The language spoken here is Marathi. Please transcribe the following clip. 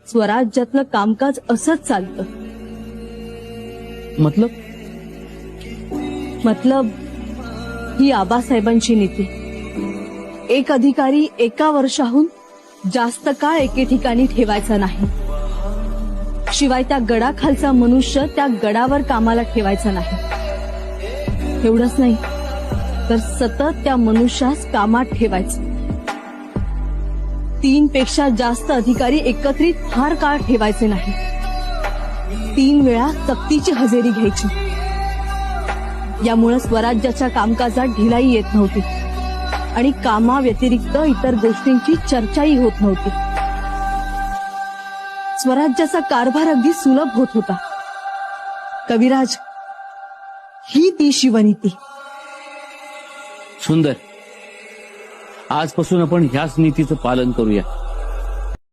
स्वराज्यातलं कामकाज असंच चालतं. मतलब ही आबासाहेबांची नीती. एक अधिकारी एका वर्षाहून जास्त काळ एके ठिकाणी ठेवायचा नाही. शिवाय त्या गडाखालचा मनुष्य त्या गडावर कामाला ठेवायचा नाही. एवढंच नाही तर सतत त्या मनुष्यास कामात ठेवायचं. 3 पेक्षा जास्त अधिकारी एकत्रित फार काळ ठेवायचे नाही. 3 वेळा सक्तीची हजेरी घ्यायची. यामुळे स्वराज्याच्या कामकाजात ढिलाई येत नव्हती आणि कामाव्यतिरिक्त इतर गोष्टींची चर्चाही होत नव्हती. स्वराज्याचा कारभार अगदी सुलभ होत होता. कविराज, ही ती शिवनीती. सुंदर. आजपासून आपण ह्याच नीतीचं पालन करूया.